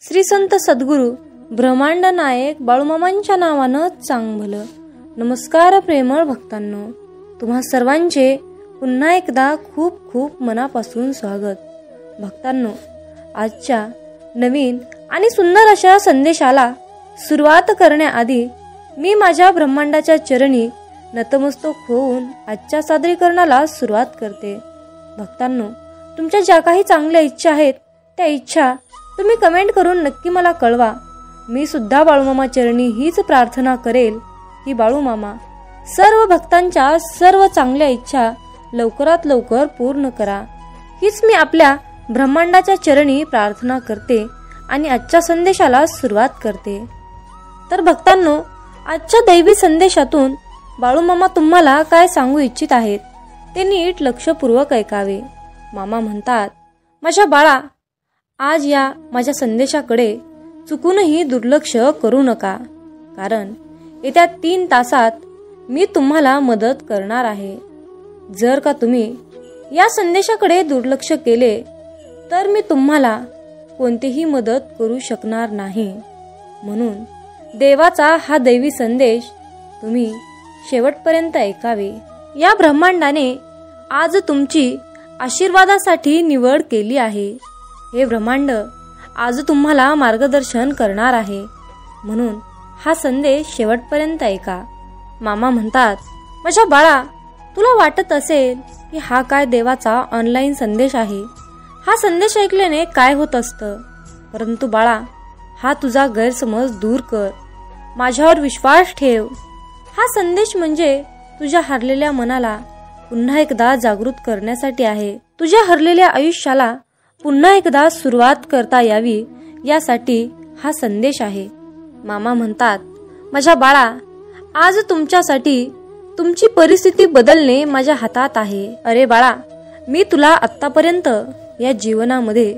श्री संत सद्गुरू ब्रह्मांड नायक बाळूमामांच्या नावानं चांग भलं. नमस्कार प्रेमळ भक्तांनो, तुम्हा सर्वांचे पुन्हा एकदा खूप खूप मनापासून स्वागत. भक्तांनो, आजच्या नवीन आणि सुंदर अशा संदेशाला सुरुवात करण्याआधी मी माझ्या ब्रह्मांडाच्या चरणी नतमस्तक होऊन आजच्या सादरीकरणाला सुरुवात करते. भक्तांनो, तुमच्या ज्या काही चांगल्या इच्छा आहेत त्या इच्छा तुम्ही कमेंट करून नक्की मला कळवा. मी सुद्धा बाळूमामा चरणी हीच प्रार्थना करेल की बाळूमामा सर्व भक्तांच्या सर्व चांगल्या इच्छा लवकरात लवकर पूर्ण करा. हीच मी आपल्या ब्रह्मांडाच्या चरणी प्रार्थना करते आणि आजच्या संदेशाला सुरुवात करते. तर भक्तांनो, आजच्या दैवी संदेशातून बाळूमामा तुम्हाला काय सांगू इच्छित आहेत ते नीट लक्षपूर्वक ऐकावे. मामा म्हणतात, माझ्या बाळा, आज या माझ्या संदेशाकडे चुकूनही दुर्लक्ष करू नका, कारण येत्या 3 तासात मी तुम्हाला मदत करणार आहे. जर का तुम्ही या संदेशाकडे दुर्लक्ष केले तर मी तुम्हाला कोणतीही मदत करू शकणार नाही. म्हणून देवाचा हा दैवी संदेश तुम्ही शेवटपर्यंत ऐकावे. या ब्रह्मांडाने आज तुमची आशीर्वादासाठी निवड केली आहे. हे ब्रह्मांड आज तुम्हाला मार्गदर्शन करणार आहे, म्हणून हा संदेश शेवटपर्यंत ऐका. मामा म्हणतात, माझ्या बाळा, तुला वाटत असेल की हा काय देवाचा ऑनलाईन संदेश आहे, हा संदेश ऐकल्याने काय होत असतं. परंतु बाळा, हा तुझा गैरसमज दूर कर, माझ्यावर विश्वास ठेव. हा संदेश म्हणजे तुझ्या हरलेल्या मनाला पुन्हा एकदा जागृत करण्यासाठी आहे. तुझ्या हरलेल्या आयुष्याला पुन्हा एकदा सुरुवात करता यावी यासाठी हा संदेश आहे. मामा म्हणतात, माझ्या बाळा, आज तुमच्यासाठी तुमची परिस्थिती बदलणे माझ्या हातात आहे. अरे बाळा, मी तुला आतापर्यंत या जीवनामध्ये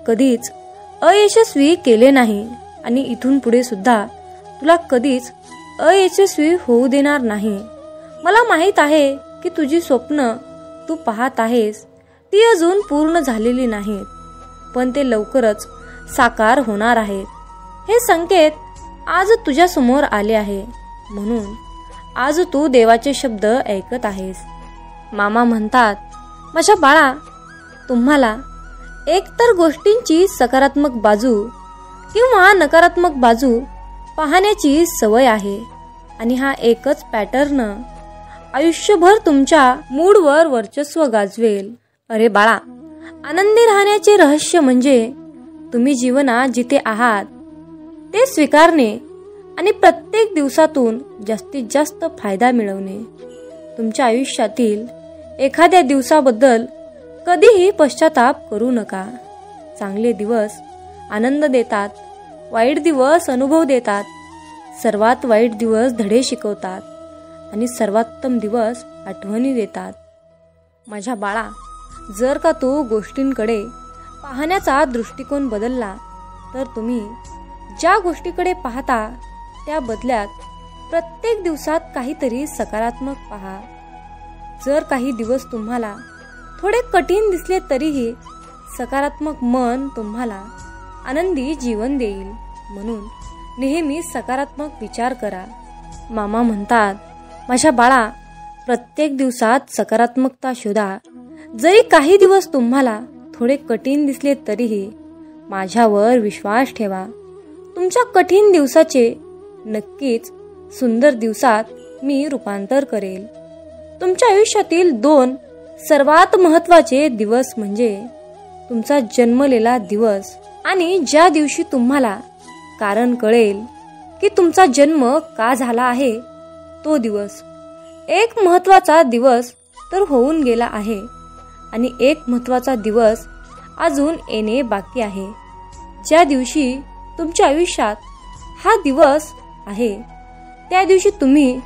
कधीच अयशस्वी केले नाही आणि इथून पुढे सुद्धा तुला कधीच अयशस्वी होऊ देणार नाही. मला माहित आहे की तुझी स्वप्न तू पाहत आहेस ती अजून पूर्ण झालेली नाहीत, पण ते लवकरच साकार होणार आहेत. हे संकेत आज तुझ्या समोर आले आहे, म्हणून आज तू देवाचे शब्द ऐकत आहेस. मामा म्हणतात, माझ्या बाळा, तुम्हाला एकतर गोष्टींची सकारात्मक बाजू किंवा नकारात्मक बाजू पाहण्याची सवय आहे आणि हा एकच पॅटर्न आयुष्यभर तुमच्या मूडवर वर्चस्व गाजवेल. अरे बाळा, आनंदी राहण्याचे रहस्य म्हणजे तुम्ही जीवनात जिथे आहात ते स्वीकारणे आणि प्रत्येक दिवसातून जास्तीत जास्त फायदा मिळवणे. तुमच्या आयुष्यातील एखाद्या दिवसाबद्दल कधीही पश्चाताप करू नका. चांगले दिवस आनंद देतात, वाईट दिवस अनुभव देतात, सर्वात वाईट दिवस धडे शिकवतात आणि सर्वोत्तम दिवस आठवणी देतात. माझ्या बाळा, जर का तू गोष्टींकडे पाहण्याचा दृष्टिकोन बदलला तर तुम्ही ज्या गोष्टीकडे पाहता त्या बदल्यात प्रत्येक दिवसात काहीतरी सकारात्मक पहा. जर काही दिवस तुम्हाला थोडे कठीण दिसले तरीही सकारात्मक मन तुम्हाला आनंदी जीवन देईल. म्हणून नेहमी सकारात्मक विचार करा. मामा म्हणतात, माझ्या बाळा, प्रत्येक दिवसात सकारात्मकता शोधा. जरी काही दिवस तुम्हाला थोडे कठीण दिसले तरीही माझ्यावर विश्वास ठेवा. तुमच्या कठीण दिवसाचे नक्कीच सुंदर दिवसात मी रूपांतर करेल. तुमच्या आयुष्यातील 2 सर्वात महत्त्वाचे दिवस म्हणजे तुमचा जन्मलेला दिवस आणि ज्या दिवशी तुम्हाला कारण कळेल की तुमचा जन्म का झाला आहे तो दिवस. एक महत्त्वाचा दिवस तर होऊन गेला आहे आणि एक महत्त्वाचा दिवस अजून येणे बाकी आहे. ज्या दिवशी तुमच्या आयुष्यात हा दिवस आहे त्या दिवशी तुम्ही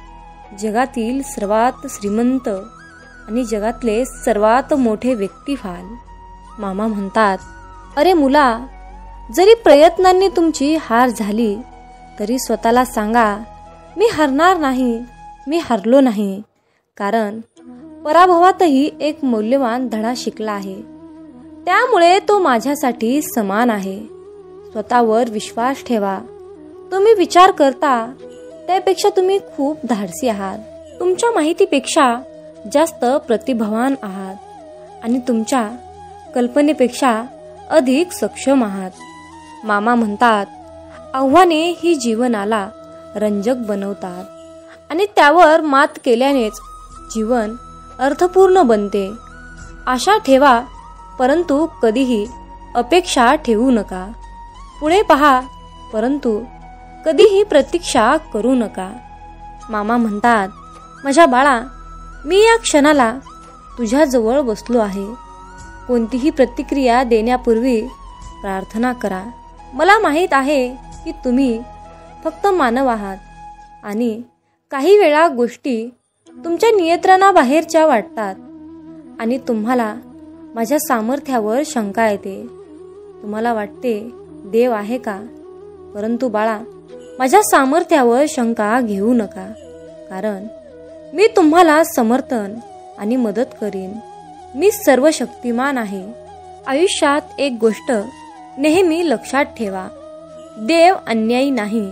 जगातील सर्वात श्रीमंत आणि जगातले सर्वात मोठे व्यक्ती व्हाल. मामा म्हणतात, अरे मुला, जरी प्रयत्नांनी तुमची हार झाली तरी स्वतःला सांगा, मी हरणार नाही, मी हरलो नाही, कारण पराभवातही एक मौल्यवान धडा शिकला आहे, त्यामुळे तो माझ्यासाठी समान आहे. स्वतःवर विश्वास ठेवा. तुम्ही विचार करता त्यापेक्षा तुम्ही खूप धाडसी आहात. तुमच्या माहितीपेक्षा जास्त प्रतिभावान आहात आणि तुमच्या कल्पनेपेक्षा अधिक सक्षम आहात. मामा म्हणतात, आव्हाने ही जीवनाला रंजक बनवतात आणि त्यावर मात केल्यानेच जीवन अर्थपूर्ण बनते. आशा ठेवा, परंतु कधीही अपेक्षा ठेवू नका. पुढे पहा, परंतु कधीही प्रतीक्षा करू नका. मामा म्हणतात, माझ्या बाळा, मी या क्षणाला तुझ्याजवळ बसलो आहे. कोणतीही प्रतिक्रिया देण्यापूर्वी प्रार्थना करा. मला माहीत आहे की तुम्ही फक्त मानव आहात आणि काही वेळा गोष्टी तुमच्या नियंत्रणाबाहेरच्या वाटतात आणि तुम्हाला माझ्या सामर्थ्यावर शंका येते. तुम्हाला वाटते देव आहे का? परंतु बाळा, माझ्या सामर्थ्यावर शंका घेऊ नका, कारण मी तुम्हाला समर्थन आणि मदत करीन. मी सर्व शक्तिमान आहे. आयुष्यात एक गोष्ट नेहमी लक्षात ठेवा, देव अन्यायी नाही.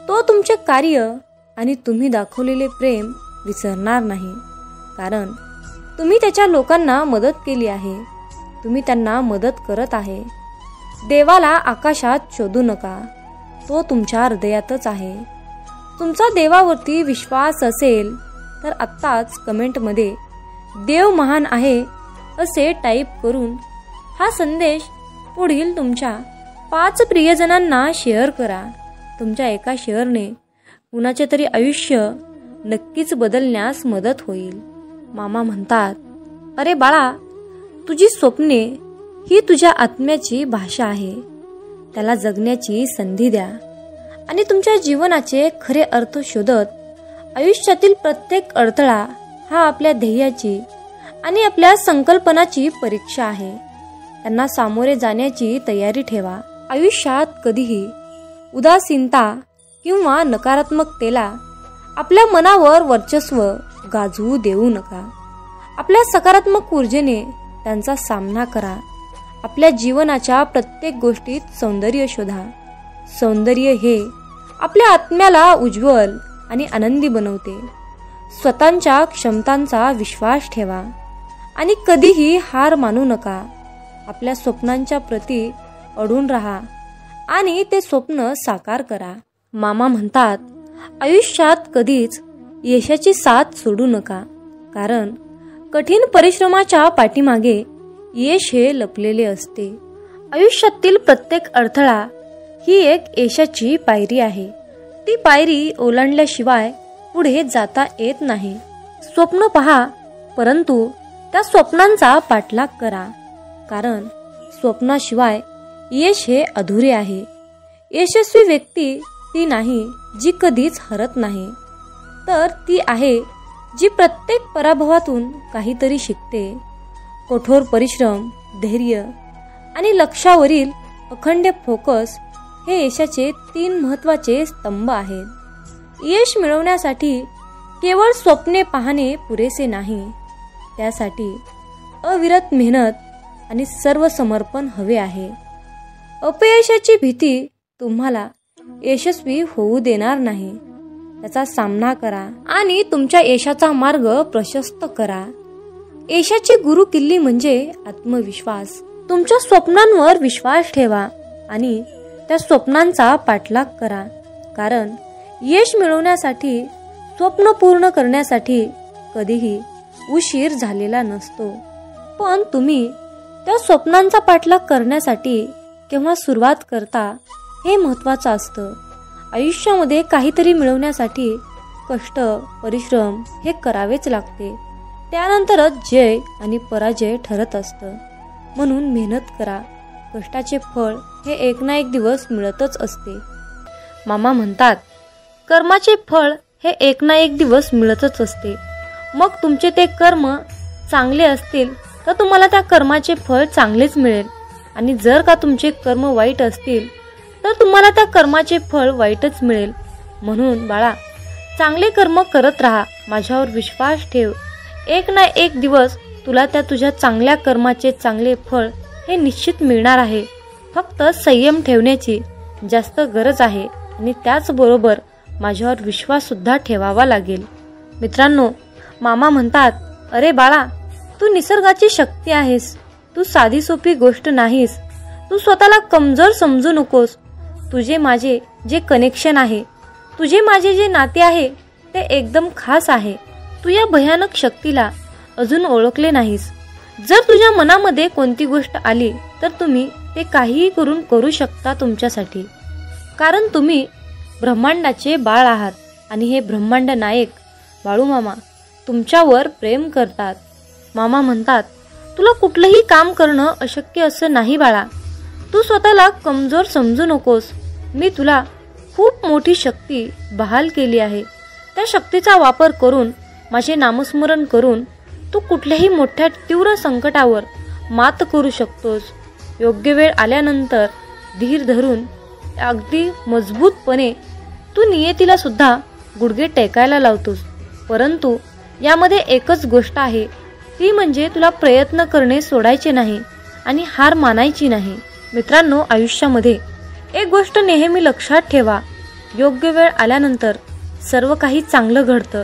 तो तुमचे कार्य आणि तुम्ही दाखवलेले प्रेम विसरणार नाही, कारण तुम्ही त्याच्या लोकांना मदत केली आहे. तुम्ही त्यांना मदत करत आहे. देवाला आकाशात शोधू नका, तो तुमच्या हृदयातच आहे. तुमचा देवावरती विश्वास असेल तर आत्ताच कमेंटमध्ये देव महान आहे असे टाईप करून हा संदेश पुढील तुमच्या 5 प्रियजनांना शेअर करा. तुमच्या एका शेअरने कुणाचे तरी आयुष्य नक्कीच बदलण्यास मदत होईल. मामा म्हणतात, अरे बाळा, तुझी स्वप्ने ही तुझ्या आत्म्याची भाषा आहे. त्याला जगण्याची संधी द्या आणि तुमच्या जीवनाचे खरे अर्थ शोधत आयुष्यातील प्रत्येक अडथळा हा आपल्या ध्येयाची आणि आपल्या संकल्पनाची परीक्षा आहे. त्यांना सामोरे जाण्याची तयारी ठेवा. आयुष्यात कधीही उदासीनता किंवा नकारात्मकतेला आपल्या मनावर वर्चस्व गाजवू देऊ नका. आपल्या सकारात्मक ऊर्जेने त्यांचा सामना करा. आपल्या जीवनाच्या प्रत्येक गोष्टीत सौंदर्य शोधा. सौंदर्य हे आपल्या आत्म्याला उज्ज्वल आणि आनंदी बनवते. स्वतःच्या क्षमतांचा विश्वास ठेवा आणि कधीही हार मानू नका. आपल्या स्वप्नांच्या प्रती अडून राहा आणि ते स्वप्न साकार करा. मामा म्हणतात, आयुष्यात कधीच यशाची साथ सोडू नका, कारण कठीण परिश्रमाच्या पाठीमागे यश हे लपलेले असते. आयुष्यातील प्रत्येक अडथळा ही एक यशाची पायरी आहे. ती पायरी ओलांडल्याशिवाय पुढे जाता येत नाही. स्वप्न पहा, परंतु त्या स्वप्नांचा पाठलाग करा, कारण स्वप्नाशिवाय यश हे अधुरे आहे. यशस्वी व्यक्ती ती नाही जी कधीच हरत नाही, तर ती आहे जी प्रत्येक पराभवातून काहीतरी शिकते. कठोर परिश्रम, धैर्य आणि लक्ष्यावरील अखंड फोकस हे यशाचे 3 महत्त्वाचे स्तंभ आहेत. यश मिळवण्यासाठी केवळ स्वप्ने पाहणे पुरेसे नाही, त्यासाठी अविरत मेहनत आणि सर्व समर्पण हवे आहे. अपयशाची भीती तुम्हाला यशस्वी होऊ देणार नाही. त्याचा सामना करा आणि तुमच्या यशाचा मार्ग प्रशस्त करा. यशाची गुरुकिल्ली म्हणजे आत्मविश्वास. तुमच्या स्वप्नांवर विश्वास ठेवा आणि त्या स्वप्नांचा पाठलाग करा, कारण यश मिळवण्यासाठी, स्वप्न पूर्ण करण्यासाठी कधीही उशीर झालेला नसतो. पण तुम्ही त्या स्वप्नांचा पाठलाग करण्यासाठी केव्हा सुरुवात करता हे महत्त्वाचं असतं. आयुष्यामध्ये काहीतरी मिळवण्यासाठी कष्ट, परिश्रम हे करावेच लागते. त्यानंतरच जय आणि पराजय ठरत असतं. म्हणून मेहनत करा. कष्टाचे फळ हे एक ना एक दिवस मिळतच असते. मामा म्हणतात, कर्माचे फळ हे एक ना एक दिवस मिळतच असते. मग तुमचे ते कर्म चांगले असतील तर तुम्हाला त्या कर्माचे फळ चांगलेच मिळेल, आणि जर का तुमचे कर्म वाईट असतील तर तुम्हाला त्या कर्माचे फळ वाईटच मिळेल. म्हणून बाळा, चांगले कर्म करत राहा. माझ्यावर विश्वास ठेव. एक ना एक दिवस तुला त्या तुझ्या चांगल्या कर्माचे चांगले फळ हे निश्चित मिळणार आहे. फक्त संयम ठेवण्याची जास्त गरज आहे आणि त्याचबरोबर माझ्यावर विश्वास सुद्धा ठेवावा लागेल. मित्रांनो, मामा म्हणतात, अरे बाळा, तू निसर्गाची शक्ती आहेस. तू साधी सोपी गोष्ट नाहीस. तू स्वतःला कमजोर समजू नकोस. तुझे माझे जे कनेक्शन आहे, तुझे माझे जे नाते आहे ते एकदम खास आहे. तू या भयानक शक्तीला अजून ओळखले नाहीस. जर तुझ्या मनामध्ये कोणती गोष्ट आली तर तुम्ही ते काहीही करू शकता तुमच्यासाठी. कारण तुम्ही ब्रह्मांडाचे बाळ आहात आणि हे ब्रह्मांड नायक बाळूमामा तुमच्यावर प्रेम करतात. मामा म्हणतात, तुला कुठलंही काम करणं अशक्य असं नाही बाळा. तू स्वतःला कमजोर समजू नकोस. मी तुला खूप मोठी शक्ती बहाल केली आहे. त्या शक्तीचा वापर करून, माझे नामस्मरण करून तू कुठल्याही मोठ्या तीव्र संकटावर मात करू शकतोस. योग्य वेळ आल्यानंतर धीर धरून अगदी मजबूतपणे तू नियतीला सुद्धा गुडघे टेकायला लावतोस. परंतु यामध्ये एकच गोष्ट आहे, ती म्हणजे तुला प्रयत्न करणे सोडायचे नाही आणि हार मानायची नाही. मित्रांनो, आयुष्यामध्ये एक गोष्ट नेहमी लक्षात ठेवा, योग्य वेळ आल्यानंतर सर्व काही चांगलं घडतं.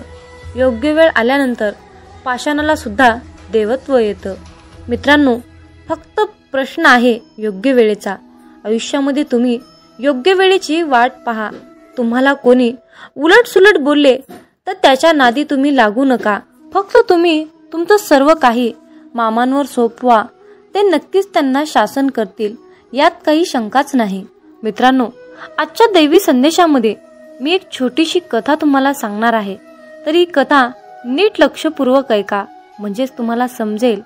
योग्य वेळ आल्यानंतर पाषाणाला सुद्धा देवत्व येतं. मित्रांनो, फक्त प्रश्न आहे योग्य वेळेचा. आयुष्यामध्ये तुम्ही योग्य वेळेची वाट पहा. तुम्हाला कोणी उलटसुलट बोलले तर त्याच्या नादी तुम्ही लागू नका. फक्त तुम्ही तुमचं सर्व काही मामांवर सोपवा. ते नक्कीच त्यांना शासन करतील, यात काही शंकाच नाही. मित्रांनो, आजच्या दैवी संदेशामध्ये मी एक छोटीशी कथा तुम्हाला सांगणार आहे. तर ही कथा नीट लक्षपूर्वक ऐका, म्हणजेच तुम्हाला समजेल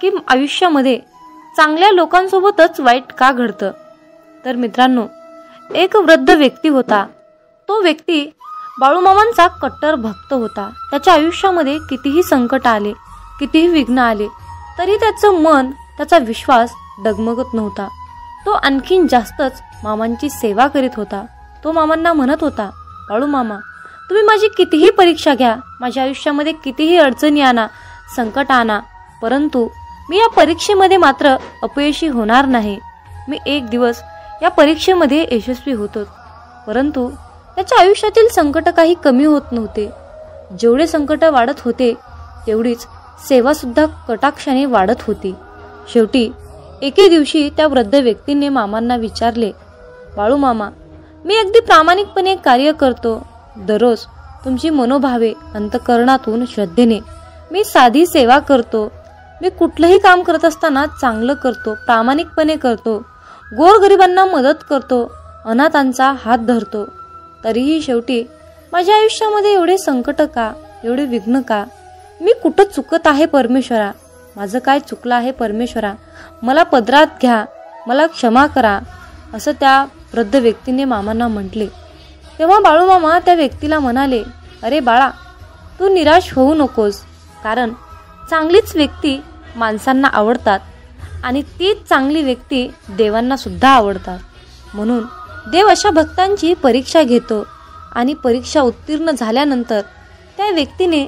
की आयुष्यामध्ये चांगल्या लोकांसोबतच वाईट का घडतं. तर मित्रांनो, एक वृद्ध व्यक्ती होता. तो व्यक्ती बाळूमामांचा कट्टर भक्त होता. त्याच्या आयुष्यामध्ये कितीही संकट आले, कितीही विघ्न आले, तरी त्याचं मन, त्याचा विश्वास डगमगत नव्हता. तो आणखीन जास्तच मामांची सेवा करीत होता. तो मामांना म्हणत होता, बाळूमामा, तुम्ही माझी कितीही परीक्षा घ्या, माझ्या आयुष्यामध्ये कितीही अडचणी आणा, संकट आणा, परंतु मी या परीक्षेमध्ये मात्र अपयशी होणार नाही. मी एक दिवस या परीक्षेमध्ये यशस्वी होतो. परंतु त्याच्या आयुष्यातील संकट काही कमी होत नव्हते. जेवढे संकट वाढत होते तेवढीच सेवा सुद्धा कटाक्षाने वाढत होती. शेवटी एके दिवशी त्या वृद्ध व्यक्तीने मामांना विचारले, बाळूमामा, मी अगदी प्रामाणिकपणे कार्य करतो. दररोज तुमची मनोभावे अंतःकरणातून श्रद्धेने मी साधी सेवा करतो. मी कुठलंही काम करत असताना चांगलं करतो, प्रामाणिकपणे करतो, गोरगरिबांना मदत करतो, अनाथांचा हात धरतो. तरीही शेवटी माझ्या आयुष्यामध्ये एवढे संकट का, एवढे विघ्न का? मी कुठं चुकत आहे परमेश्वरा? माझं काय चुकलं आहे परमेश्वरा? मला पदरात घ्या, मला क्षमा करा, असं त्या वृद्ध व्यक्तीने मामांना म्हटले. तेव्हा बाळूमामा त्या व्यक्तीला म्हणाले, अरे बाळा, तू निराश होऊ नकोस. कारण चांगलीच व्यक्ती माणसांना आवडतात आणि तीच चांगली व्यक्ती देवांना सुद्धा आवडतात. म्हणून देव अशा भक्तांची परीक्षा घेतो आणि परीक्षा उत्तीर्ण झाल्यानंतर त्या व्यक्तीने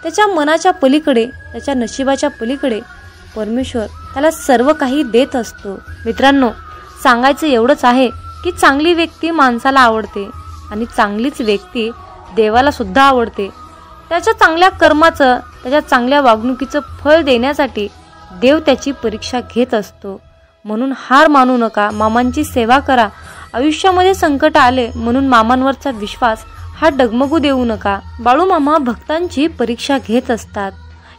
त्याच्या मनाच्या पलीकडे, त्याच्या नशिबाच्या पलीकडे परमेश्वर त्याला सर्व काही देत असतो. मित्रांनो, सांगायचं एवढंच आहे की चांगली व्यक्ती माणसाला आवडते आणि चांगलीच व्यक्ती देवाला सुद्धा आवडते. त्याच्या चांगल्या कर्माचं, त्याच्या चांगल्या वागणुकीचं फळ देण्यासाठी देव त्याची परीक्षा घेत असतो. म्हणून हार मानू नका, मामांची सेवा करा. आयुष्यामध्ये संकट आले म्हणून मामांवरचा विश्वास हा डगमगू देऊ नका. बाळूमामा भक्तांची परीक्षा घेत असतात.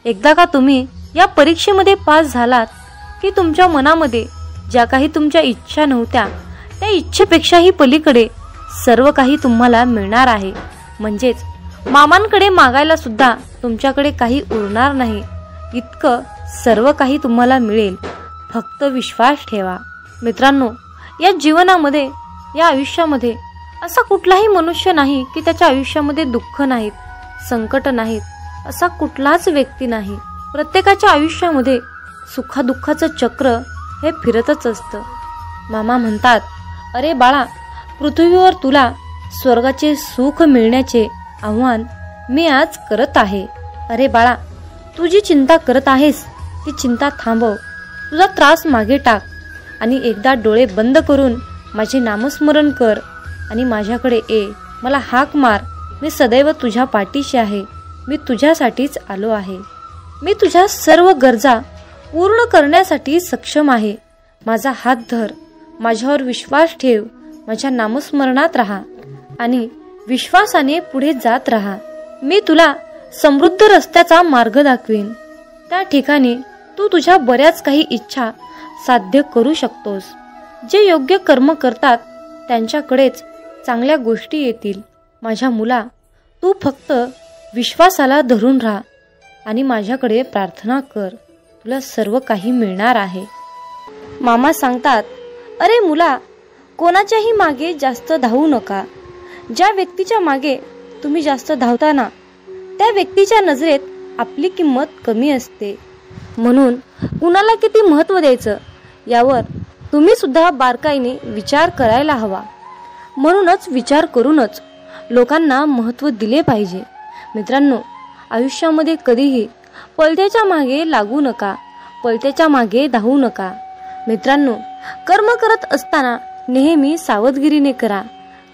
एकदा का तुम्ही या परीक्षेमध्ये पास झालात की तुमच्या मनामध्ये ज्या काही तुमच्या इच्छा नव्हत्या त्या इच्छेपेक्षाही पलीकडे सर्व काही तुम्हाला मिळणार आहे. म्हणजेच मामांकडे मागायला सुद्धा तुमच्याकडे काही उरणार नाही, इतकं सर्व काही तुम्हाला मिळेल. फक्त विश्वास ठेवा. मित्रांनो, या जीवनामध्ये, या आयुष्यामध्ये असा कुठलाही मनुष्य नाही की त्याच्या आयुष्यामध्ये दुःख नाहीत, संकट नाहीत, असा कुठलाच व्यक्ती नाही. प्रत्येकाच्या आयुष्यामध्ये सुखादुःखाचं चक्र हे फिरतच असतं. मामा म्हणतात, अरे बाळा, पृथ्वीवर तुला स्वर्गाचे सुख मिळण्याचे आव्हान मी आज करत आहे. अरे बाळा, तू जी चिंता करत आहेस ती चिंता थांबव, तुझा त्रास मागे टाक आणि एकदा डोळे बंद करून माझे नामस्मरण कर आणि माझ्याकडे ये. मला हाक मार. मी सदैव तुझ्या पाठीशी आहे. मी तुझ्यासाठीच आलो आहे. मी तुझ्या सर्व गरजा पूर्ण करण्यासाठी सक्षम आहे. माझा हात धर. माझ्यावर विश्वास ठेव. माझ्या नामस्मरणात राहा आणि विश्वासाने पुढे जात राहा. मी तुला समृद्ध रस्त्याचा मार्ग दाखवीन. त्या ठिकाणी तू तुझ्या बऱ्याच काही इच्छा साध्य करू शकतोस. जे योग्य कर्म करतात त्यांच्याकडेच चांगल्या गोष्टी येतील. माझ्या मुला, तू फक्त विश्वासाला धरून राहा आणि माझ्याकडे प्रार्थना कर. तुला सर्व काही मिळणार आहे. मामा सांगतात, अरे मुला, कोणाच्याही मागे जास्त धावू नका. ज्या व्यक्तीच्या मागे तुम्ही जास्त धावता ना, त्या व्यक्तीच्या नजरेत आपली किंमत कमी असते. म्हणून कुणाला किती महत्त्व द्यायचं यावर तुम्ही सुद्धा बारकाईने विचार करायला हवा. म्हणूनच विचार करूनच लोकांना महत्त्व दिले पाहिजे. मित्रांनो, आयुष्यामध्ये कधीही पलत्याच्या मागे लागू नका. पलत्याच्या मागे धावू नका. मित्रांनो, कर्म करत असताना नेहमी सावधगिरीने करा.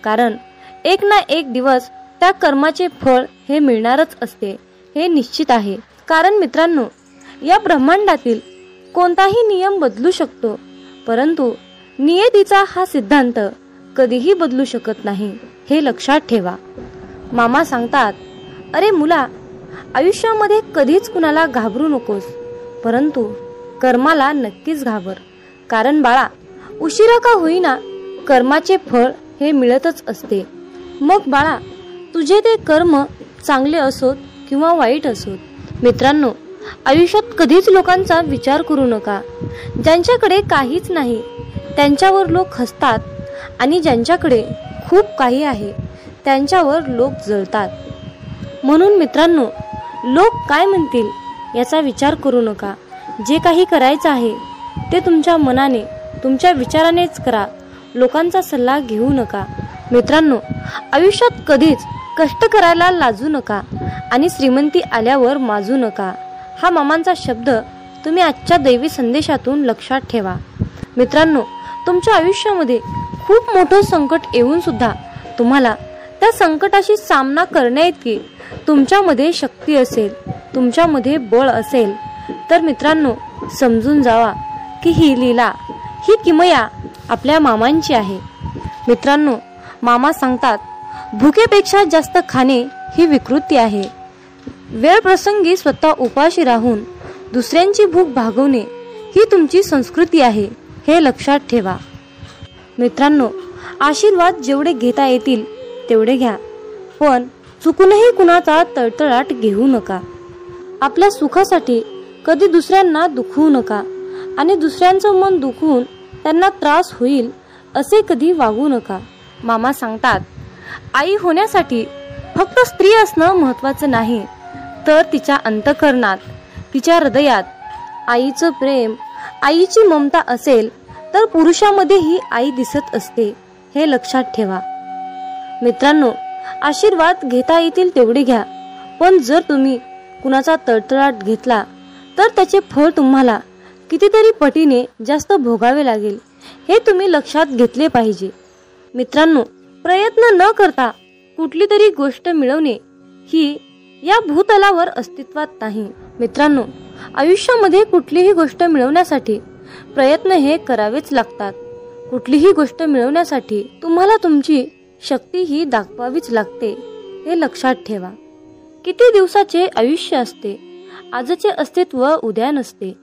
कारण एक ना एक दिवस त्या कर्माचे फळ हे मिळणारच असते, हे निश्चित आहे. कारण मित्रांनो, या ब्रह्मांडातील कोणताही नियम बदलू शकतो, परंतु नियतीचा हा सिद्धांत कधीही बदलू शकत नाही, हे लक्षात ठेवा. मामा सांगतात, अरे मुला, आयुष्यामध्ये कधीच कुणाला घाबरू नकोस, परंतु कर्माला नक्कीच घाबर. कारण बाळा, उशिरा का होईना कर्माचे फळ हे मिळतच असते. मग बाळा, तुझे ते कर्म चांगले असोत किंवा वाईट असोत. मित्रांनो, आयुष्यात कधीच लोकांचा विचार करू नका. ज्यांच्याकडे काहीच नाही त्यांच्यावर लोक हसतात आणि ज्यांच्याकडे खूप काही आहे त्यांच्यावर लोक जळतात. म्हणून मित्रांनो, लोक काय म्हणतील याचा विचार करू नका. जे काही करायचं आहे ते तुमच्या मनाने, तुमच्या विचारानेच करा. लोकांचा सल्ला घेऊ नका. मित्रांनो, आयुष्यात कधीच कष्ट करायला लाजू नका आणि श्रीमंती आल्यावर माजू नका. हा मामांचा शब्द तुम्ही आजच्या दैवी संदेशातून लक्षात ठेवा. मित्रांनो, तुमच्या आयुष्यामध्ये खूप मोठं संकट येऊन सुद्धा तुम्हाला त्या संकटाशी सामना करण्याइतकी तुमच्यामध्ये शक्ती असेल, तुमच्यामध्ये बळ असेल, तर मित्रांनो समजून जावा की ही लीला, ही किमया आपल्या मामांची आहे. मित्रांनो, मामा सांगतात, भुकेपेक्षा जास्त खाणे ही विकृती आहे. वेळ प्रसंगी स्वतः उपाशी राहून दुसऱ्यांची भूक भागवणे ही तुमची संस्कृती आहे, हे लक्षात ठेवा. मित्रांनो, आशीर्वाद जेवढे घेता येतील तेवढे घ्या, पण चुकूनही कुणाचा तळतळाट घेऊ नका. आपल्या सुखासाठी कधी दुसऱ्यांना दुखवू नका आणि दुसऱ्यांचं मन दुखवून त्यांना त्रास होईल असे कधी वागू नका. मामा सांगतात, आई होण्यासाठी फक्त स्त्री असणं महत्त्वाचं नाही, तर तिच्या अंतःकरणात, तिच्या हृदयात आईचं प्रेम, आईची ममता असेल तर पुरुषामध्येही आई दिसत असते, हे लक्षात ठेवा. मित्रांनो, आशीर्वाद घेता येतील तेवढे घ्या, पण जर तुम्ही कुणाचा तळतळाट घेतला तर त्याचे फळ तुम्हाला कितीतरी पटीने जास्त भोगावे लागेल, हे तुम्ही लक्षात घेतले पाहिजे. मित्रांनो, प्रयत्न न करता कुठली तरी गोष्ट मिळवणे ही या भूतलावर अस्तित्वात नाही. मित्रांनो, आयुष्यामध्ये कुठलीही गोष्ट मिळवण्यासाठी प्रयत्न हे करावेच लागतात. कुठलीही गोष्ट मिळवण्यासाठी तुम्हाला तुमची शक्ती ही दाखवावीच लागते, हे लक्षात ठेवा. किती दिवसाचे आयुष्य असते, आजचे अस्तित्व उद्या नसते.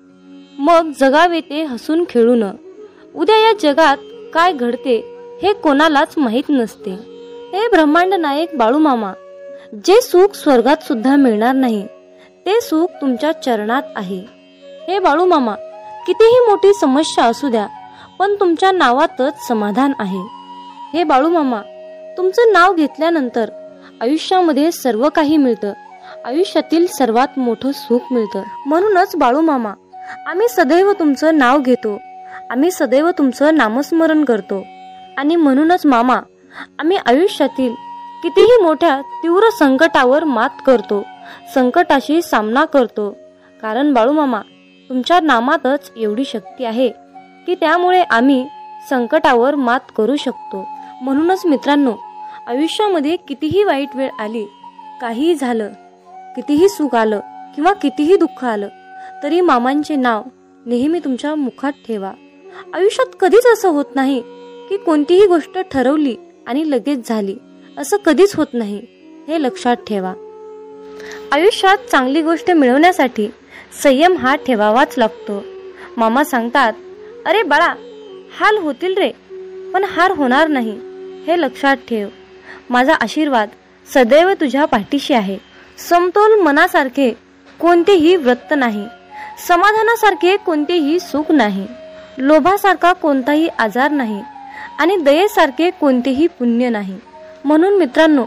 मग जगावे ते हसून खेळून. उद्या या जगात काय घडते हे कोणालाच माहीत नसते. हे ब्रह्मांड नायक बाळूमामा, जे सुख स्वर्गात सुद्धा मिळणार नाही ते सुख तुमच्या चरणात आहे. हे बाळूमामा, कितीही मोठी समस्या असू द्या, पण तुमच्या नावातच समाधान आहे. हे बाळूमामा, तुमचं नाव घेतल्यानंतर आयुष्यामध्ये सर्व काही मिळतं. आयुष्यातील सर्वात मोठं सुख मिळतं. म्हणूनच बाळूमामा, आम्ही सदैव तुमचं नाव घेतो, आम्ही सदैव तुमचं नामस्मरण करतो. आणि म्हणूनच मामा, आम्ही आयुष्यातील कितीही मोठ्या तीव्र संकटावर मात करतो, संकटाशी सामना करतो. कारण बाळूमामा, तुमच्या नामातच एवढी शक्ती आहे. की त्यामुळे आम्ही संकटावर मात करू शकतो. म्हणूनच मित्रांनो, आयुष्यामध्ये कितीही वाईट वेळ आली, काहीही झालं, कितीही सुख आलं किंवा कितीही दुःख आलं, तरी मामांचे नाव नेहमी तुमच्या मुखात ठेवा. आयुष्यात कधीच असं होत नाही की कोणतीही गोष्ट ठरवली आणि लगेच झाली, असं कधीच होत नाही, हे लक्षात ठेवा. आयुष्यात चांगली गोष्ट मिळवण्यासाठी संयम हा ठेवावाच लागतो. मामा सांगतात, अरे बाळा, हाल होतील रे, पण हार होणार नाही, हे लक्षात ठेव. माझा आशीर्वाद सदैव तुझ्या पाठीशी आहे. समतोल मनासारखे कोणतेही व्रत नाही, समाधानासारखे कोणतेही सुख नाही, लोभासारखा कोणताही आजार नाही आणि दयेसारखे कोणतेही पुण्य नाही. म्हणून मित्रांनो,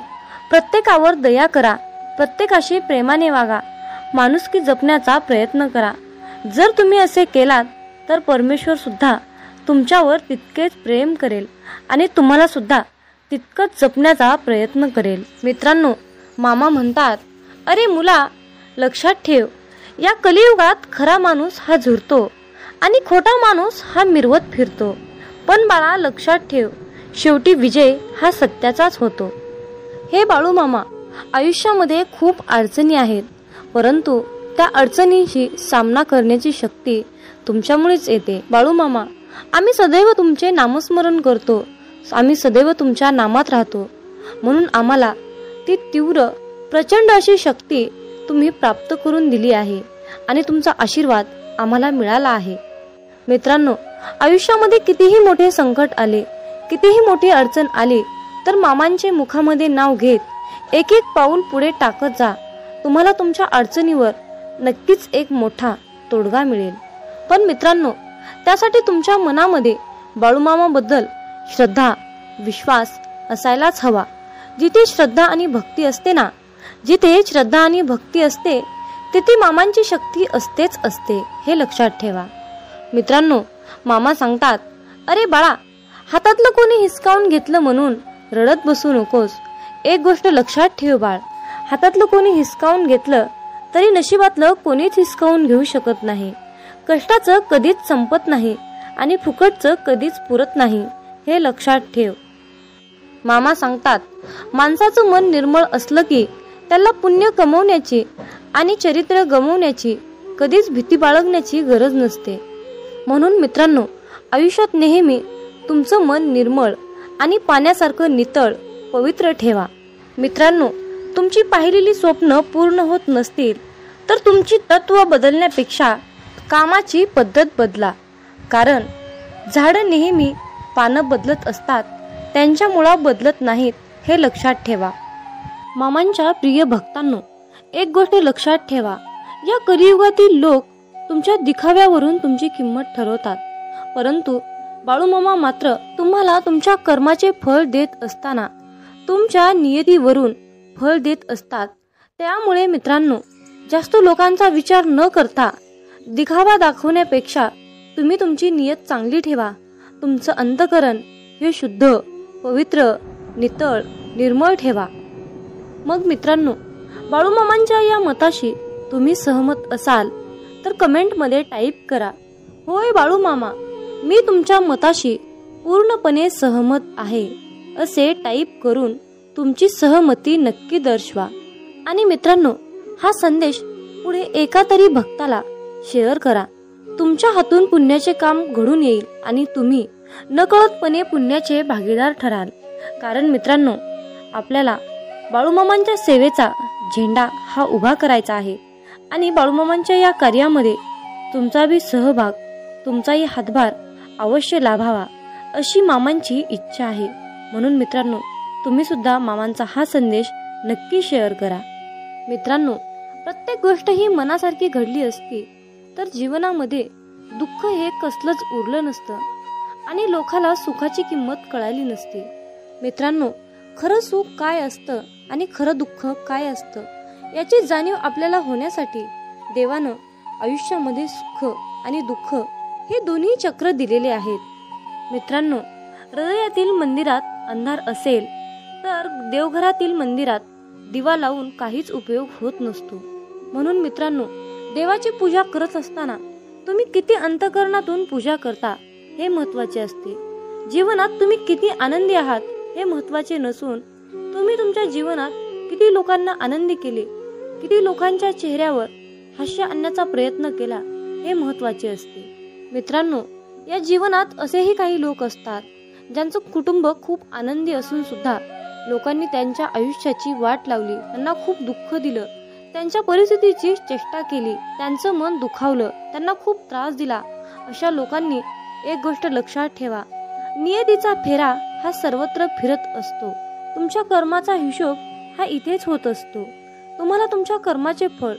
प्रत्येकावर दया करा, प्रत्येकाशी प्रेमाने वागा, माणुसकी जपण्याचा प्रयत्न करा. जर तुम्ही असे केलात तर परमेश्वर सुद्धा तुमच्यावर तितकेच प्रेम करेल आणि तुम्हाला सुद्धा तितकंच जपण्याचा प्रयत्न करेल. मित्रांनो, मामा म्हणतात, अरे मुला, लक्षात ठेव, या कलियुगात खरा माणूस हा झुरतो आणि खोटा माणूस हा मिरवत फिरतो. पण बाळा, लक्षात ठेव, शेवटी विजय हा सत्याचाच होतो. हे बाळू मामा, आयुष्यामध्ये खूप अडचणी आहेत, परंतु त्या अडचणींशी सामना करण्याची शक्ती तुमच्यामुळेच येते. बाळू मामा, आम्ही सदैव तुमचे नामस्मरण करतो, आम्ही सदैव तुमच्या नामात राहतो, म्हणून आम्हाला ती तीव्र प्रचंड अशी शक्ती तुम्ही प्राप्त करून दिली आहे आणि तुमचा आशीर्वाद आम्हाला मिळाला आहे. मित्रांनो, आयुष्यामध्ये कितीही मोठे संकट आले, कितीही मोठी अडचण आली, तर मामांचे मुखामध्ये नाव घेत एक एक पाऊल पुढे टाकत जा. तुम्हाला तुमच्या अडचणीवर नक्कीच एक मोठा तोडगा मिळेल. पण मित्रांनो, त्यासाठी तुमच्या मनामध्ये बाळूमामाबद्दल श्रद्धा, विश्वास असायलाच हवा. जिथे श्रद्धा आणि भक्ती असते ना, जिथे श्रद्धा आणि भक्ती असते, तिथे मामांची शक्ती असतेच असते, हे लक्षात ठेवा. मित्रांनो, मामा सांगतात, अरे बाळा, हातातलं कोणी हिसकावून घेतलं म्हणून रडत बसू नकोस. एक गोष्ट लक्षात ठेव बाळ, हातातलं कोणी हिसकावून घेतलं तरी नशिबातलं कोणीच हिसकावून घेऊ शकत नाही. कष्टाचं कधीच संपत नाही आणि फुकटचं कधीच पुरत नाही, हे लक्षात ठेव. मामा सांगतात, माणसाचं मन निर्मळ असलं की त्याला पुण्य कमवण्याची आणि चरित्र गमवण्याची कधीच भीती बाळगण्याची गरज नसते. म्हणून मित्रांनो, आयुष्यात नेहमी तुमचं मन निर्मळ आणि पाण्यासारखं नितळ पवित्र ठेवा. मित्रांनो, तुमची पाहिलेली स्वप्न पूर्ण होत नसतील तर तुमची तत्व बदलण्यापेक्षा कामाची पद्धत बदला. कारण झाडं नेहमी पानं बदलत असतात, त्यांच्या मुळा बदलत नाहीत, हे लक्षात ठेवा. मामांच्या प्रिय भक्तांनो, एक गोष्ट लक्षात ठेवा, या कलियुगातील लोक तुमच्या दिखाव्यावरून तुमची किंमत ठरवतात, परंतु बाळूमामा मात्र तुम्हाला तुमच्या कर्माचे फळ देत असताना तुमच्या नियतीवरून फळ देत असतात. त्यामुळे मित्रांनो, जास्त लोकांचा विचार न करता दिखावा दाखवण्यापेक्षा तुम्ही तुमची नियत चांगली ठेवा. तुमचं अंतःकरण हे शुद्ध, पवित्र, नितळ, निर्मळ ठेवा. मग मित्रांनो, बाळूमामांच्या या मताशी तुम्ही सहमत असाल तर कमेंटमध्ये टाईप करा, होय बाळूमामा, मी तुमच्या मताशी पूर्णपणे सहमत आहे, असे टाईप करून तुमची सहमती नक्की दर्शवा. आणि मित्रांनो, हा संदेश पुढे एका तरी भक्ताला शेअर करा. तुमच्या हातून पुण्याचे काम घडून येईल आणि तुम्ही नकळतपणे पुण्याचे भागीदार ठराल. कारण मित्रांनो, आपल्याला बाळूमामांच्या सेवेचा झेंडा हा उभा करायचा आहे आणि बाळूमामांच्या या कार्यामध्ये तुमचा बी सहभाग, तुमचाही हातभार अवश्य लाभावा, अशी मामांची इच्छा आहे. म्हणून मित्रांनो, तुम्ही सुद्धा मामांचा हा संदेश नक्की शेअर करा. मित्रांनो, प्रत्येक गोष्ट ही मनासारखी घडली असती तर जीवनामध्ये दुःख हे कसलंच उरलं नसतं आणि लोकाला सुखाची किंमत कळाली नसती. मित्रांनो, खरं सुख काय असतं आणि खरं दुःख काय असतं याची जाणीव आपल्याला होण्यासाठी देवानं आयुष्यामध्ये सुख आणि दुःख हे दोन्ही चक्र दिलेले आहेत. मित्रांनो, हृदयातील मंदिरात अंधार असेल तर देवघरातील मंदिरात दिवा लावून काहीच उपयोग होत नसतो. म्हणून मित्रांनो, देवाची पूजा करत असताना तुम्ही किती अंतःकरणातून पूजा करता हे महत्त्वाचे असते. जीवनात तुम्ही किती आनंदी आहात हे महत्त्वाचे नसून तुम्ही तुमच्या जीवनात किती लोकांना आनंदी केले, किती लोकांच्या चेहऱ्यावर हास्य आणण्याचा प्रयत्न केला हे महत्त्वाचे असते. मित्रांनो, या जीवनात असेही काही लोक असतात ज्यांचं कुटुंब खूप आनंदी असून सुद्धा लोकांनी त्यांच्या आयुष्याची वाट लावली, त्यांना खूप दुःख दिलं, त्यांच्या परिस्थितीची चेष्टा केली, त्यांचं मन दुखावलं, त्यांना खूप त्रास दिला. अशा लोकांनी एक गोष्ट लक्षात ठेवा, नियतीचा फेरा हा सर्वत्र फिरत असतो. तुमच्या कर्माचा हिशोब हा इथेच होत असतो. तुम्हाला तुमच्या कर्माचे फळ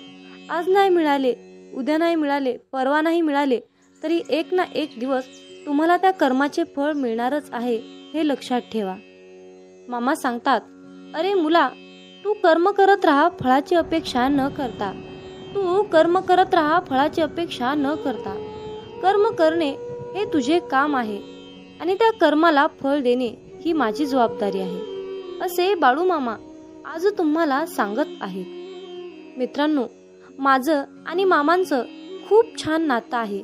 आज नाही मिळाले, उद्या नाही मिळाले, परवा नाही मिळाले, तरी एक ना एक दिवस तुम्हाला त्या कर्माचे फळ मिळणारच आहे हे लक्षात ठेवा. मामा सांगतात, अरे मुला, तू कर्म करत राहा फळाची अपेक्षा न करता. तू कर्म करत राहा फळाची अपेक्षा न करता. कर्म करणे हे तुझे काम आहे आणि त्या कर्माला फळ देणे ही माझी जबाबदारी आहे, असे बाळू मामा आज तुम्हाला सांगत आहेत. मित्रांनो, माझं आणि मामांचं खूप छान नातं आहे.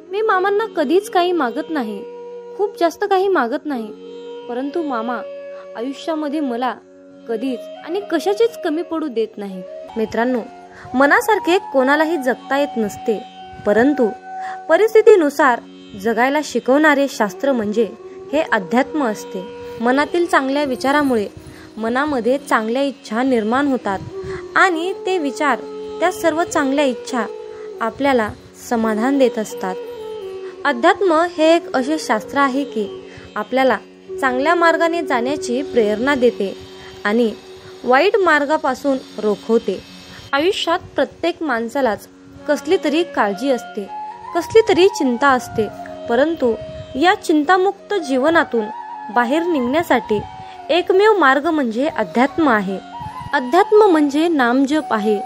मी मामांना कधीच काही मागत नाही, खूप जास्त काही मागत नाही, परंतु मामा आयुष्यामध्ये मला कधीच आणि कशाचीच कमी पडू देत नाही. मित्रांनो, मनासारखे कोणालाही जगता येत नसते, परंतु परिस्थितीनुसार जगायला शिकवणारे शास्त्र म्हणजे हे अध्यात्म असते. मनातील चांगल्या विचारामुळे मनामध्ये चांगल्या इच्छा निर्माण होतात आणि ते विचार, त्या सर्व चांगल्या इच्छा आपल्याला समाधान देत असतात. अध्यात्म हे एक असे शास्त्र आहे की आपल्याला चांगल्या मार्गाने जाण्याची प्रेरणा देते आणि वाईट मार्गापासून रोखवते. आयुष्यात प्रत्येक माणसालाच कसली तरी काळजी असते, कसली तरी चिंता असते, परंतु या चिंतामुक्त जीवनातून बाहेर निघण्यासाठी एकमेव मार्ग म्हणजे अध्यात्म आहे. अध्यात्म म्हणजे नामजप आहे.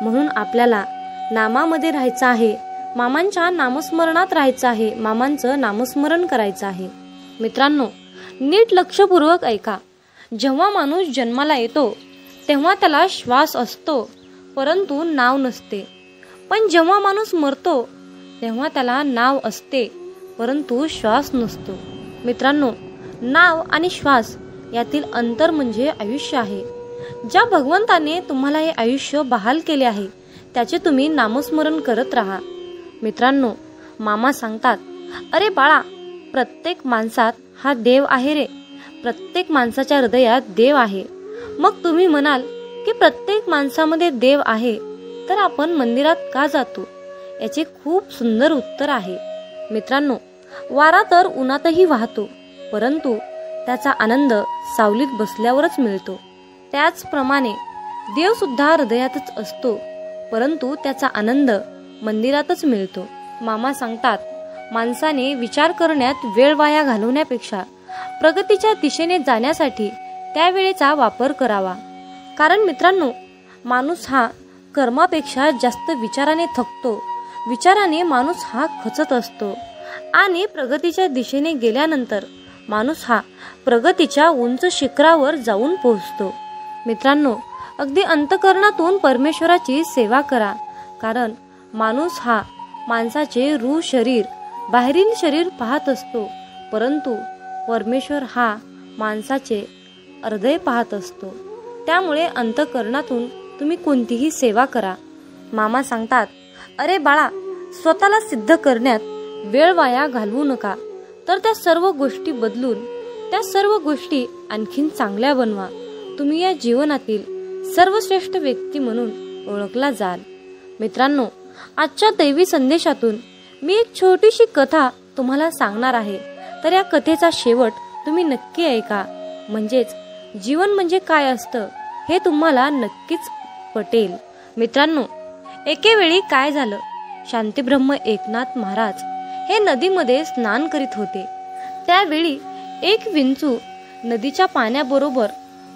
म्हणून आपल्याला नामामध्ये राहायचं आहे, मामांच्या नामस्मरणात राहायचं आहे, मामांचं नामस्मरण करायचं आहे. मित्रांनो, नीट लक्षपूर्वक ऐका. जेव्हा माणूस जन्माला येतो तेव्हा त्याला श्वास असतो परंतु नाव नसते, पण जेव्हा माणूस मरतो तेव्हा त्याला नाव असते परंतु श्वास नसतो. मित्रांनो, नाव आणि श्वास यातील अंतर म्हणजे आयुष्य आहे. ज्या भगवंताने तुम्हाला हे आयुष्य बहाल केले आहे त्याचे तुम्ही नामस्मरण करत राहा. मित्रांनो, मामा सांगतात, अरे बाळा, प्रत्येक माणसात हा देव आहे रे. प्रत्येक माणसाच्या हृदयात देव आहे. मग तुम्ही म्हणाल की प्रत्येक माणसामध्ये देव आहे तर आपण मंदिरात का जातो? याचे खूप सुंदर उत्तर आहे. मित्रांनो, वारा तर उन्हातही वाहतो, परंतु त्याचा आनंद सावलीत बसल्यावरच मिळतो. त्याचप्रमाणे देव सुद्धा हृदयातच असतो, परंतु त्याचा आनंद मंदिरातच मिळतो. मामा सांगतात, माणसाने विचार करण्यात वेळ वाया घालवण्यापेक्षा प्रगतीच्या दिशेने जाण्यासाठी त्या वेळेचा वापर करावा. कारण मित्रांनो, माणूस हा कर्मापेक्षा जास्त विचाराने थकतो. विचाराने माणूस हा खचत असतो आणि प्रगतीच्या दिशेने गेल्यानंतर माणूस हा प्रगतीच्या उंच शिखरावर जाऊन पोहोचतो. मित्रांनो, अगदी अंतःकरणातून परमेश्वराची सेवा करा. कारण माणूस हा माणसाचे रूह शरीर, बाहेरील शरीर पाहत असतो, परंतु परमेश्वर हा माणसाचे हृदय पाहत असतो. त्यामुळे अंतःकरणातून तुम्ही कोणतीही सेवा करा. मामा सांगतात, अरे बाळा, स्वतःला सिद्ध करण्यात वेळ वाया घालवू नका, तर त्या सर्व गोष्टी बदलून त्या सर्व गोष्टी आणखीन चांगल्या बनवा. तुम्ही या जीवनातील सर्वश्रेष्ठ व्यक्ती म्हणून ओळखला जाल. मित्रांनो, आजच्या दैवी संदेशातून मी एक छोटीशी कथा तुम्हाला सांगणार आहे. तर या कथेचा शेवट तुम्ही नक्की ऐका, म्हणजेच जीवन म्हणजे काय असतं हे तुम्हाला नक्कीच पटेल. मित्रांनो, एके वेळी काय झालं, शांतीब्रह्म एकनाथ महाराज हे नदीमध्ये स्नान करीत होते. त्यावेळी एक विंचू नदीच्या पाण्याबरोबर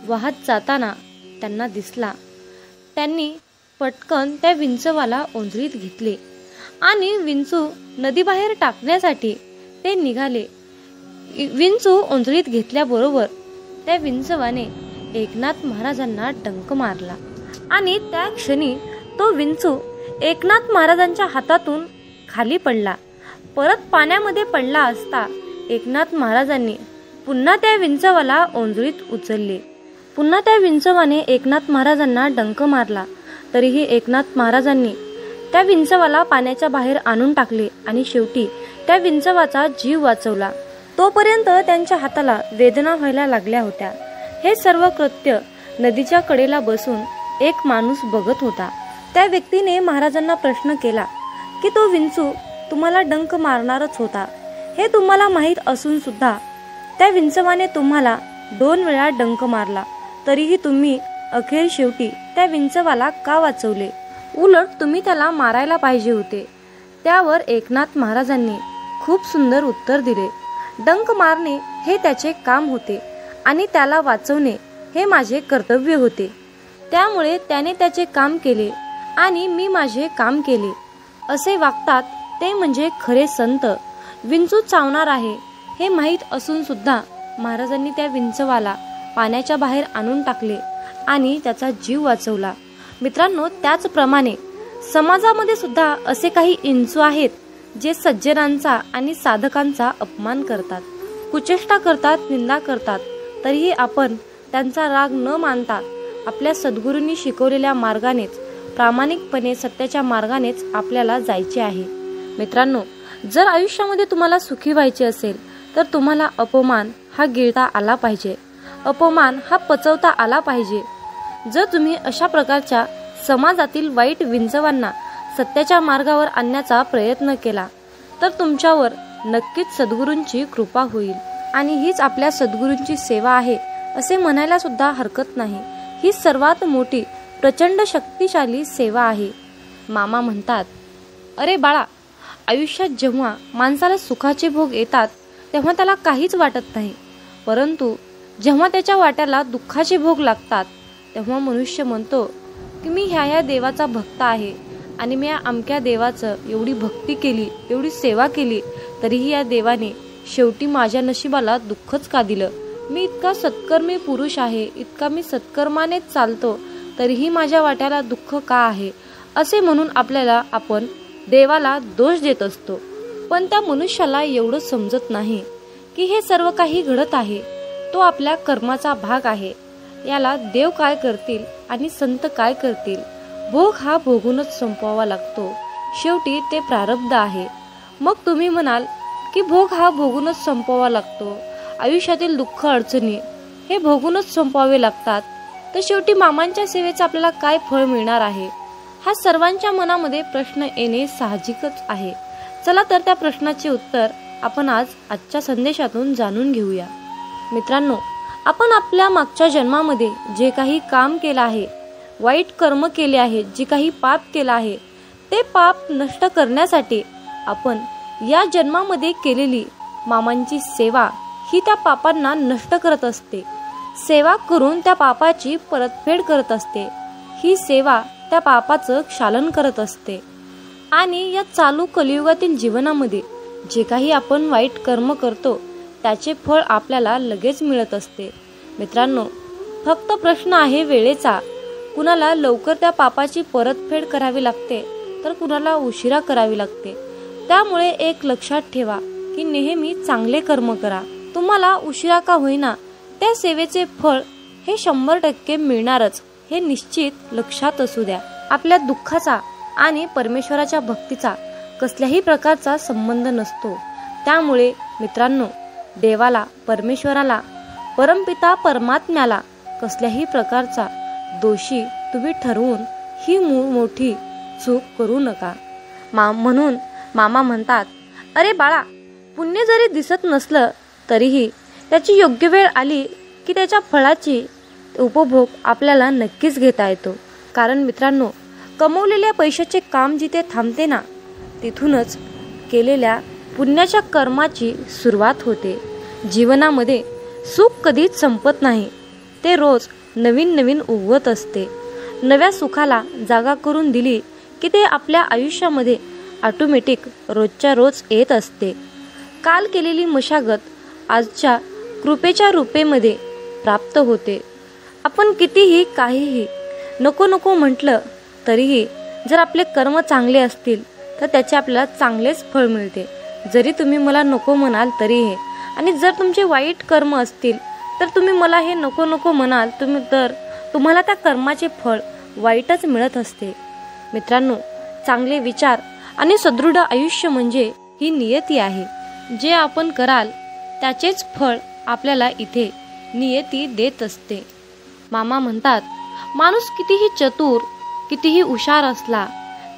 वाहत जाताना त्यांना दिसला. त्यांनी पटकन त्या विंचवाला ओंजळीत घेतले आणि विंचू नदीबाहेर टाकण्यासाठी ते निघाले. विंचू ओंजळीत घेतल्याबरोबर त्या विंचवाने एकनाथ महाराजांना डंक मारला आणि त्या क्षणी तो विंचू एकनाथ महाराजांच्या हातातून खाली पडला. परत पाण्यामध्ये पडला असता एकनाथ महाराजांनी पुन्हा त्या विंचवाला ओंजळीत उचलले. पुन्हा त्या विंचवाने एकनाथ महाराजांना डंक मारला, तरीही एकनाथ महाराजांनी त्या विंचवाला पाण्याच्या बाहेर आणून टाकले आणि शेवटी त्या विंचवाचा जीव वाचवला. तोपर्यंत त्यांच्या हाताला वेदना व्हायला लागल्या होत्या. हे सर्व कृत्य नदीच्या कडेला बसून एक माणूस बघत होता. त्या व्यक्तीने महाराजांना प्रश्न केला की तो विंचू तुम्हाला डंक मारणारच होता, हे तुम्हाला माहीत असून सुद्धा त्या विंचवाने तुम्हाला 2 वेळा डंक मारला, तरीही तुम्ही अखेर शेवटी त्या विंचवाला का वाचवले? उलट तुम्ही त्याला मारायला पाहिजे होते. त्यावर एकनाथ महाराजांनी खूप सुंदर उत्तर दिले. डंक मारणे हे त्याचे काम होते आणि त्याला वाचवणे हे माझे कर्तव्य होते. त्यामुळे त्याने त्याचे काम केले आणि मी माझे काम केले. असे वागतात ते म्हणजे खरे संत. विंचू चावणार आहे हे माहीत असून सुद्धा महाराजांनी त्या विंचवाला पाण्याच्या बाहेर आणून टाकले आणि त्याचा जीव वाचवला. मित्रांनो, त्याचप्रमाणे समाजामध्ये सुद्धा असे काही इंचू आहेत जे सज्जनांचा आणि साधकांचा अपमान करतात, कुचेष्टा करतात, निंदा करतात. तरीही आपण त्यांचा राग न मानता आपल्या सद्गुरूंनी शिकवलेल्या मार्गानेच, प्रामाणिकपणे सत्याच्या मार्गानेच आपल्याला जायचे आहे. मित्रांनो, जर आयुष्यामध्ये तुम्हाला सुखी व्हायचे असेल तर तुम्हाला अपमान हा गिळता आला पाहिजे, अपमान हा पचवता आला पाहिजे. जर तुम्ही अशा प्रकारच्या समाजातील वाईट विंचवांना सत्याच्या मार्गावर आणण्याचा प्रयत्न केला तर तुमच्यावर नक्कीच सद्गुरूंची कृपा होईल आणि हीच आपल्या सद्गुरूंची सेवा आहे असे म्हणायला सुद्धा हरकत नाही. ही सर्वात मोठी प्रचंड शक्तिशाली सेवा आहे. मामा म्हणतात, अरे बाळा, आयुष्यात जेव्हा माणसाला सुखाचे भोग येतात तेव्हा त्याला काहीच वाटत नाही, परंतु जेव्हा त्याच्या वाट्याला दुःखाचे भोग लागतात तेव्हा मनुष्य म्हणतो की मी ह्या देवाचा भक्त आहे आणि मी या अमक्या देवाचं एवढी भक्ती केली, एवढी सेवा केली, तरीही या देवाने शेवटी माझ्या नशिबाला दुःखच का दिलं? मी इतका सत्कर्मी पुरुष आहे, इतका मी सत्कर्मानेच चालतो, तरीही माझ्या वाट्याला दुःख का आहे? असे म्हणून आपण देवाला दोष देत असतो. पण त्या मनुष्याला एवढं समजत नाही की हे सर्व काही घडत आहे तो आपल्या कर्माचा भाग आहे. याला देव काय करतील आणि संत काय करतील? भोग हा भोगूनच संपवावा लागतो. शेवटी ते प्रारब्ध आहे. मग तुम्ही म्हणाल की भोग हा भोगूनच संपवावा लागतो, आयुष्यातील दुःख अडचणी हे भोगूनच संपवावे लागतात, तर शेवटी मामांच्या सेवेचं आपल्याला काय फळ मिळणार आहे? हा सर्वांच्या मनामध्ये प्रश्न येणे साहजिकच आहे. चला तर त्या प्रश्नाचे उत्तर आपण आजच्या संदेशातून जाणून घेऊया. मित्रांनो, आपण आपल्या मागच्या जन्मामध्ये जे काही काम केलं आहे, वाईट कर्म केले आहे, जे काही पाप केलं आहे, ते पाप नष्ट करण्यासाठी आपण या जन्मामध्ये केलेली मामांची सेवा ही त्या पापांना नष्ट करत असते. सेवा करून त्या पापाची परतफेड करत असते. ही सेवा त्या पापाचं क्षालन करत असते. आणि या चालू कलियुगातील जीवनामध्ये जे काही आपण वाईट कर्म करतो त्याचे फळ आपल्याला लगेच मिळत असते. मित्रांनो, फक्त प्रश्न आहे वेळेचा. कुणाला लवकर त्या पापाची परतफेड करावी लागते तर कुणाला उशिरा करावी लागते. त्यामुळे एक लक्षात ठेवा की नेहमी चांगले कर्म करा. तुम्हाला उशिरा का होईना त्या सेवेचे फळ हे 100% मिळणारच, हे निश्चित लक्षात असू द्या. आपल्या दुःखाचा आणि परमेश्वराच्या भक्तीचा कसल्याही प्रकारचा संबंध नसतो. त्यामुळे मित्रांनो, देवाला, परमेश्वराला, परमपिता परमात्म्याला कसल्याही प्रकारचा दोषी तुम्ही ठरवून ही मोठी चूक करू नका. म्हणून मामा म्हणतात, अरे बाळा, पुण्य जरी दिसत नसलं तरीही त्याची योग्य वेळ आली की त्याच्या फळाची उपभोग आपल्याला नक्कीच घेता येतो. कारण मित्रांनो, कमवलेल्या पैशाचे काम जिथे थांबते ना, तिथूनच केलेल्या पुण्याच्या कर्माची सुरुवात होते. जीवनामध्ये सुख कधीच संपत नाही, ते रोज नवीन नवीन उगवत असते. नव्या सुखाला जागा करून दिली की ते आपल्या आयुष्यामध्ये ऑटोमॅटिक रोजच्या रोज येत असते. काल केलेली मशागत आजच्या कृपेच्या रूपेमध्ये प्राप्त होते. आपण कितीही काहीही नको नको म्हटलं तरीही जर आपले कर्म चांगले असतील तर त्याचे आपल्याला चांगलेच फळ मिळते. जरी तुम्ही मला नको म्हणाल तरीही, आणि जर तुमचे वाईट कर्म असतील तर तुम्ही मला हे नको नको म्हणाल तर तुम्हाला त्या कर्माचे फळ वाईटच मिळत असते. मित्रांनो, चांगले विचार आणि सदृढ आयुष्य म्हणजे ही नियती आहे. जे आपण कराल त्याचेच फळ आपल्याला इथे नियती देत असते. मामा म्हणतात, माणूस कितीही चतुर, कितीही हुशार असला,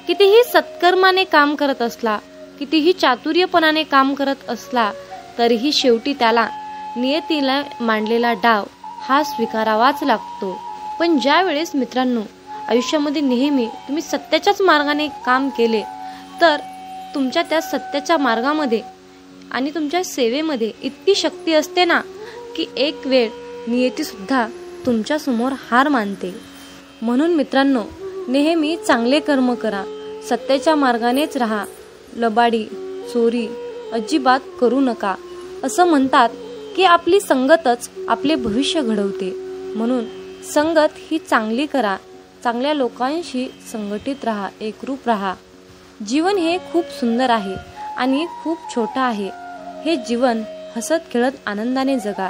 कितीही सत्कर्माने काम करत असला, कितीही चातुर्यपणाने काम करत असला, तरीही शेवटी त्याला नियतीला मांडलेला डाव हा स्वीकारावाच लागतो. पण ज्या वेळेस मित्रांनो आयुष्यामध्ये नेहमी तुम्ही सत्याच्याच मार्गाने काम केले, तर तुमच्या त्या सत्याच्या मार्गामध्ये आणि तुमच्या सेवेमध्ये इतकी शक्ती असते ना, की एक वेळ नियती सुद्धा तुमच्या समोर हार मानते. म्हणून मित्रांनो, नेहमी चांगले कर्म करा, सत्याच्या मार्गानेच राहा, लबाडी चोरी अजिबात करू नका. असं म्हणतात की आपली संगतच आपले भविष्य घडवते. म्हणून संगत ही चांगली करा, चांगल्या लोकांशी संघटित राहा, एकरूप राहा. जीवन हे खूप सुंदर आहे आणि खूप छोटं आहे. हे जीवन हसत खेळत आनंदाने जगा,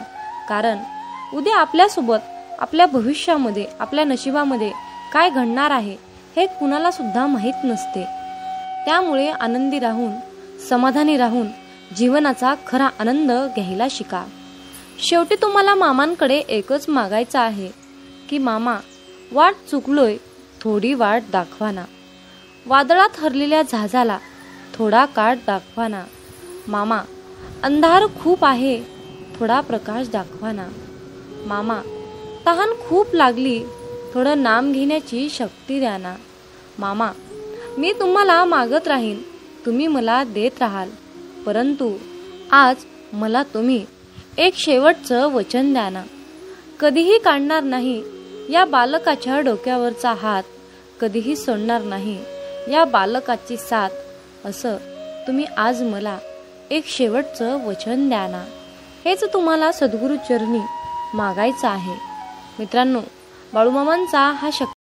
कारण उद्या आपल्यासोबत, आपल्या भविष्यामध्ये, आपल्या नशिबामध्ये काय घडणार आहे हे कुणाला सुद्धा माहीत नसते. त्यामुळे आनंदी राहून, समाधानी राहून जीवनाचा खरा आनंद घ्यायला शिका. शेवटी तुम्हाला मामांकडे एकच मागायचं आहे की मामा, वाट चुकलोय, थोडी वाट दाखवा ना. वादळात हरलेल्या जहाजाला थोडा काठ दाखवा ना. मामा, अंधार खूप आहे, थोडा प्रकाश दाखवा ना. मामा, तहान खूप लागली, थोडं नाम घेण्याची शक्ती द्या ना. मामा, मी तुम्हाला मागत राहीन, तुम्ही मला देत राहाल, परंतु आज मला तुम्ही एक शेवटचं वचन द्या ना. कधीही काढणार नाही या बालकाच्या डोक्यावरचा हात, कधीही सोडणार नाही या बालकाची साथ, असं तुम्ही आज मला एक शेवटचं वचन द्या ना. हेच तुम्हाला सद्गुरू चरणी मागायचं आहे. मित्रांनो, बाळूमामांचा हा